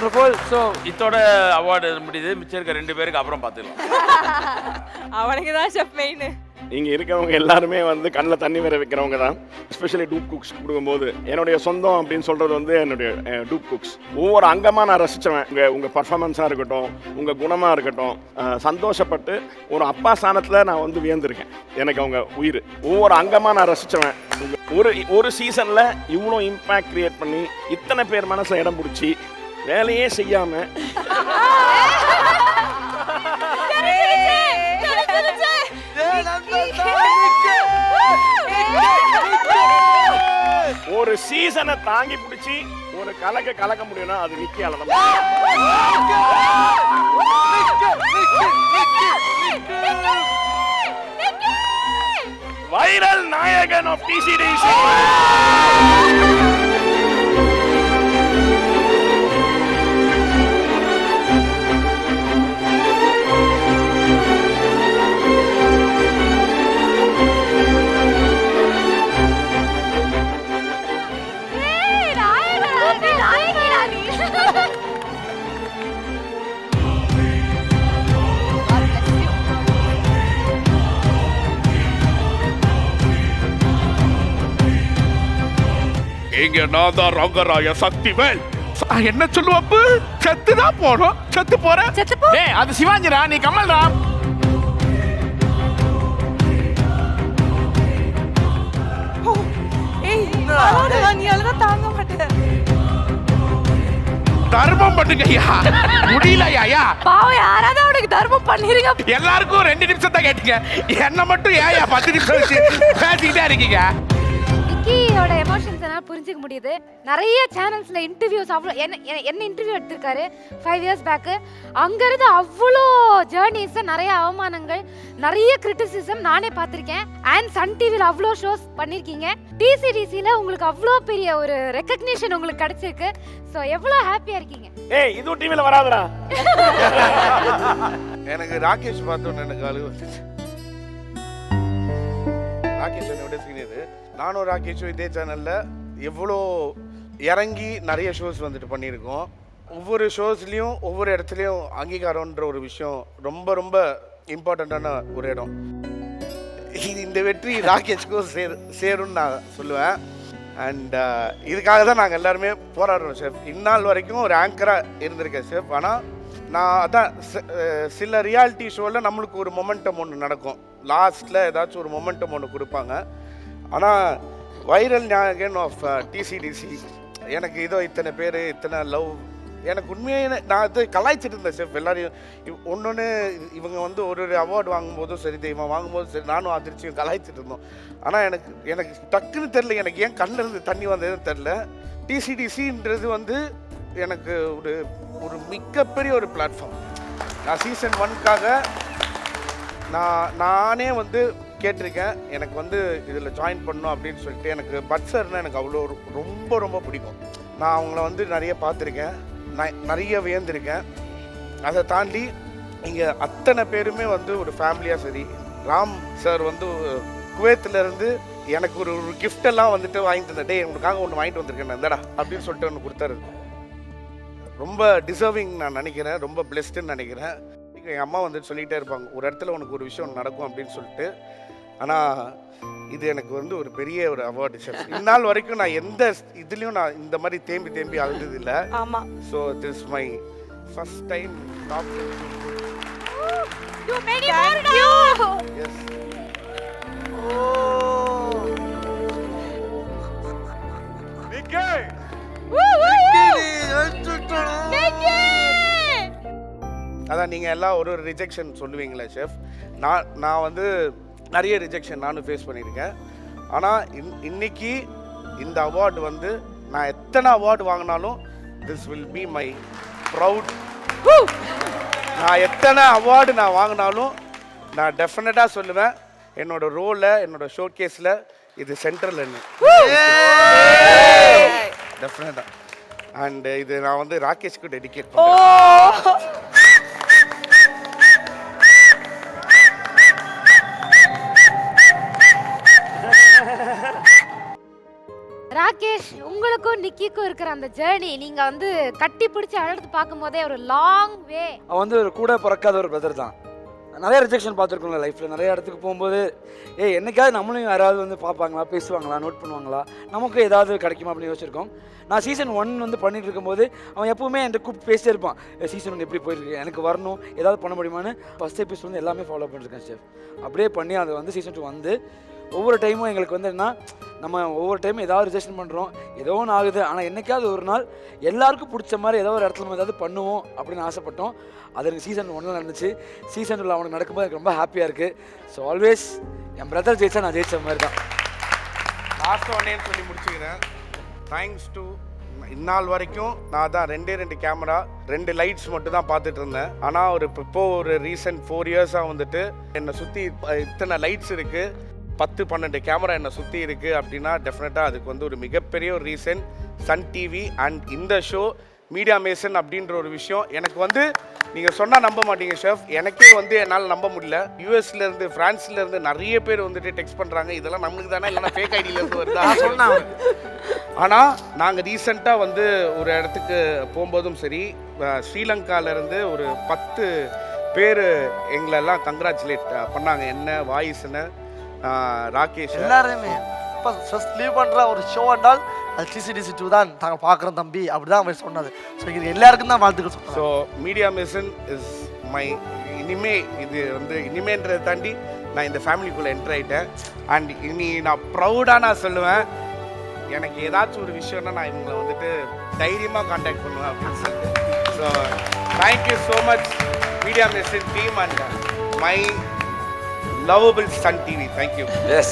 Wonderful. So இதோட award முடியுது. மிச்சம் இருக்க 2 பேருக்கு அப்புறம் பார்த்துக்கலாம். அவனுக்கு தான் ஷெஃப் மெயின். இங்கே இருக்கவங்க எல்லாருமே வந்து கண்ணில் தண்ணி வர வைக்கிறவங்க தான். எஸ்பெஷலி டூப் குக்ஸ் கொடுக்கும்போது என்னுடைய சொந்தம் அப்படின்னு சொல்கிறது வந்து என்னுடைய டூப் குக்ஸ். ஒவ்வொரு அங்கமாக நான் ரசித்தவன். உங்கள் பர்ஃபார்மன்ஸாக இருக்கட்டும், உங்கள் குணமாக இருக்கட்டும், சந்தோஷப்பட்டு ஒரு அப்பா ஸ்தானத்தில் நான் வந்து வியந்திருக்கேன். எனக்கு அவங்க உயிர். ஒவ்வொரு அங்கமாக நான் ரசித்தவன். ஒரு சீசனில் இவ்வளோ இம்பேக்ட் கிரியேட் பண்ணி இத்தனை பேர் மனசில் இடம் பிடிச்சி வேலையே செய்யாமல் ஒரு சீசனை தாங்கி பிடிச்சி ஒரு கலக்க முடியும்னா அது நிக்கியால தான். வைரல் நாயகன் ஆஃப் டிசிடிசி. இங்க நான் தான் ரங்கராய சக்திவேல். என்ன சொல்லுவப்பு? செத்துதான் போனோம். செத்து போற. டேய் அது சிவாஜிரா, நீ கமல்ரா. ஏய் நீ அழுதா தாங்க மாட்டே. தர்மம் பண்ணுங்க ஐயா. முடியலையா? பாவம் யாராவது அவனுக்கு தர்மம் பண்ணிருங்க. எல்லாருக்கும் 2 நிமிஷம் தான் கேட்டீங்க. என்ன மட்டும் ஏயா 10 நிமிஷம் வச்சு பேசிக்கிட்டே இருக்கீங்க? விக்கியோட எமோஷன்ஸ் என்னால் புரிஞ்சுக்க முடியுது. நிறைய சேனல்ஸில் இன்டர்வியூஸ் அவ்வளோ என்ன இன்டர்வியூ எடுத்திருக்காரு 5 இயர்ஸ் பேக்கு. அங்கேருந்து அவ்வளோ ஜேர்னிஸை, நிறைய அவமானங்கள், நிறைய கிரிட்டிசிசம் நானே பார்த்துருக்கேன். அண்ட் சன் டிவியில் அவ்வளோ ஷோஸ் பண்ணியிருக்கீங்க. டிசிடிசியில் உங்களுக்கு அவ்வளோ பெரிய ஒரு ரெக்கக்னிஷன் உங்களுக்கு கிடைச்சிருக்கு. ஸோ எவ்வளோ ஹாப்பியாக இருக்கீங்க. ஏய் இது டிவியில் வராதுடா. எனக்கு ராகேஷ் பார்த்தோன்னு எனக்கு அழுகு வந்துச்சு. ராகேஷ் என்னோட சீனியர். நானும் ராகேஷும் இதே சேனலில் எவ்வளோ இறங்கி நிறைய ஷோஸ் வந்துட்டு பண்ணியிருக்கோம். ஒவ்வொரு ஷோஸ்லேயும் ஒவ்வொரு இடத்துலையும் அங்கீகாரம்ன்ற ஒரு விஷயம் ரொம்ப ரொம்ப இம்பார்ட்டண்ட்டான ஒரு இடம். இந்த வெற்றி ராகேஷ்க்கும் சேரும்னு நான் சொல்லுவேன். அண்ட் இதுக்காக தான் நாங்கள் எல்லாருமே போராடுறோம் ஷெஃப். இந்நாள் வரைக்கும் ஒரு ஆங்கராக இருந்திருக்கேன் ஷெஃப். ஆனால் நான் அதான் சில ரியாலிட்டி ஷோவில் நம்மளுக்கு ஒரு மொமெண்டம் ஒன்று நடக்கும். லாஸ்ட்டில் ஏதாச்சும் ஒரு மொமெண்டம் ஒன்று கொடுப்பாங்க. ஆனால் வைரல் நாயகன் ஆஃப் டிசிடிசி எனக்கு இதோ இத்தனை பேர், இத்தனை லவ், எனக்கு உண்மையாக நான் அது கலாய்ச்சிட்டு இருந்தேன் ஷெஃப். எல்லாரையும் ஒன்று இவங்க வந்து ஒரு அவார்டு வாங்கும்போதும் சரி, தெய்வம் வாங்கும்போதும் சரி, நானும் அதிர்ச்சியும் கலாய்ச்சிட்டு இருந்தோம். ஆனால் எனக்கு டக்குன்னு தெரில, எனக்கு ஏன் கண்ணிலிருந்து தண்ணி வந்ததுன்னு தெரில. டிசிடிசின்றது வந்து எனக்கு ஒரு மிகப்பெரிய ஒரு பிளாட்ஃபார்ம். நான் சீசன் 1க்காக நானே வந்து கேட்டிருக்கேன். எனக்கு வந்து இதில் ஜாயின் பண்ணணும் அப்படின்னு சொல்லிட்டு. எனக்கு பட்சர்னால் எனக்கு அவ்வளோ ரொம்ப ரொம்ப பிடிக்கும். நான் அவங்கள வந்து நிறைய பார்த்துருக்கேன், நிறைய வியந்திருக்கேன். அதை தாண்டி இங்கே அத்தனை பேருமே வந்து ஒரு ஃபேமிலியாக சரி. ராம் சார் வந்து குவைத்திலேருந்து எனக்கு ஒரு கிஃப்டெல்லாம் வந்துட்டு வாங்கிட்டு இருந்தேன். டே உங்களுக்காக ஒன்று வாங்கிட்டு வந்திருக்கேன் இந்தடா அப்படின்னு சொல்லிட்டு ஒன்று கொடுத்தாரு. ரொம்ப டிசர்விங் நான் நினைக்கிறேன், ரொம்ப பிளெஸ்டுன்னு நினைக்கிறேன். எங்கள் அம்மா வந்துட்டு சொல்லிகிட்டே இருப்பாங்க, ஒரு இடத்துல உனக்கு ஒரு விஷயம் நடக்கும் அப்படின்னு சொல்லிட்டு. ஆனால் இது எனக்கு வந்து ஒரு பெரிய ஒரு அவார்டு ஷெஃப். இந்நாள் வரைக்கும் நான் எந்த இதுலேயும் நான் இந்த மாதிரி தேம்பி அழுந்தது இல்லை. ஆமாம். So this my first time top. Yes. அதான் நீங்கள் எல்லாம் ஒரு ரிஜெக்ஷன் சொல்லுவீங்களே ஷெஃப். நான் வந்து நிறைய ரிஜெக்ஷன் நானும் ஃபேஸ் பண்ணியிருக்கேன். ஆனால் இன்னைக்கு இந்த அவார்டு வந்து நான் எத்தனை அவார்டு வாங்கினாலும் this will be my proud. நான் எத்தனை அவார்டு நான் வாங்கினாலும் நான் டெஃபினட்டாக சொல்லுவேன், என்னோட ரோலில், என்னோட ஷோ கேஸில் இது சென்ட்ரல் என்ன டெஃபினட்டாக. அண்ட் இது நான் வந்து ராகேஷ்க்கு டெடிகேட் பண்ணுறேன். ராகேஷ், உங்களுக்கும் நிக்கிக்கும் இருக்கிற அந்த ஜேர்னி நீங்க வந்து கட்டி பிடிச்சி அழுது பார்க்கும் போதே ஒரு லாங் வே. அவன் வந்து ஒரு கூட பிறக்காத ஒரு பிரதர் தான். நிறைய ரிஜெக்ஷன் பார்த்துருக்கோம்ல லைஃப்பில். நிறைய இடத்துக்கு போகும்போது என்னைக்காவது நம்மளும் யாராவது வந்து பார்ப்பாங்களா, பேசுவாங்களா, நோட் பண்ணுவாங்களா, நமக்கு ஏதாவது கிடைக்குமா அப்படின்னு யோசிச்சிருக்கோம். நான் சீசன் 1 வந்து பண்ணிட்டு இருக்கும்போது அவன் எப்பவுமே என்கிட்ட கூப்பிட்டு பேசிட்டே இருப்பான். சீசன் 1 எப்படி போயிருக்கு, எனக்கு வரணும், ஏதாவது பண்ண முடியுமான்னு. ஃபஸ்ட் எபிசோட் வந்து எல்லாமே ஃபாலோ பண்ணிருக்கேன் சார். அப்படியே பண்ணி அதை வந்து சீசன் 2 வந்து ஒவ்வொரு டைமும் எங்களுக்கு வந்து என்ன, நம்ம ஒவ்வொரு டைமும் ஏதாவது ரிஜெக்ஷன் பண்ணுறோம், ஏதோ ஒன்று ஆகுது. ஆனால் என்னைக்காவது ஒரு நாள் எல்லாருக்கும் பிடிச்ச மாதிரி ஏதோ ஒரு இடத்துல நம்ம ஏதாவது பண்ணுவோம் அப்படின்னு ஆசைப்பட்டோம். அது எனக்கு சீசன் 1 நடந்துச்சு. சீசன் 2 அவனுக்கு நடக்கும்போது எனக்கு ரொம்ப ஹாப்பியாக இருக்குது. ஸோ ஆல்வேஸ் என் பிரதர் ஜெயிச்சா நான் ஜெயிச்ச மாதிரி தான். லாஸ்ட் ஒன்னேன்னு சொல்லி முடிச்சுக்கிறேன். தேங்க்ஸ் டு இந்நாள் வரைக்கும் நான் தான் 2 கேமரா 2 லைட்ஸ் மட்டும் தான் பார்த்துட்டு இருந்தேன். ஆனால் இப்போ ஒரு ரீசெண்ட் 4 இயர்ஸாக வந்துட்டு என்னை சுற்றி இத்தனை லைட்ஸ் இருக்குது, 10-12 கேமரா என்னை சுற்றி இருக்குது அப்படின்னா டெஃபினட்டாக அதுக்கு வந்து ஒரு மிகப்பெரிய ஒரு ரீசன் சன் டிவி அண்ட் இந்த ஷோ மீடியா மேசன் அப்படின்ற ஒரு விஷயம். எனக்கு வந்து நீங்கள் சொன்னால் நம்ப மாட்டீங்க ஷெஃப், எனக்கே வந்து என்னால் நம்ப முடியல. யூஎஸ்லேருந்து ஃப்ரான்ஸ்லேருந்து நிறைய பேர் வந்துட்டு டெக்ஸ்ட் பண்ணுறாங்க, இதெல்லாம் நம்மளுக்கு தானே இல்லைனா ஃபேக் ஐடியிலேருந்து வருதா சொன்னாங்க. ஆனால் நாங்கள் ரீசெண்டாக வந்து ஒரு இடத்துக்கு போகும்போதும் சரி, ஸ்ரீலங்காவிலேருந்து ஒரு 10 பேர் எங்களெல்லாம் கங்க்ராச்சுலேட் பண்ணாங்க. என்ன வாய்ஸ்ன்னு ராகேஷ் எல்லாருமே இப்போ ஃபர்ஸ்ட் லீவ் பண்ணுற ஒரு ஷோ என்றால் அது TCDC2 தான் நாங்கள் பார்க்குறோம் தம்பி, அப்படி தான் அவர் சொன்னது. ஸோ இது எல்லாருக்கும் தான் வாழ்த்துக்கள் சொல்கிறோம். So media mission is my இது வந்து இனிமேன்றதை தாண்டி நான் இந்த ஃபேமிலிக்குள்ளே என்டர் ஆகிட்டேன். அண்ட் இனி நான் ப்ரௌடாக நான் சொல்லுவேன், எனக்கு ஏதாச்சும் ஒரு விஷயம்னா நான் இவங்களை வந்துட்டு தைரியமாக கான்டாக்ட் பண்ணுவேன் அப்படின்னு சொல்லிட்டு. So thank you so much media mission team and my lovable Sun TV. Thank you. Yes.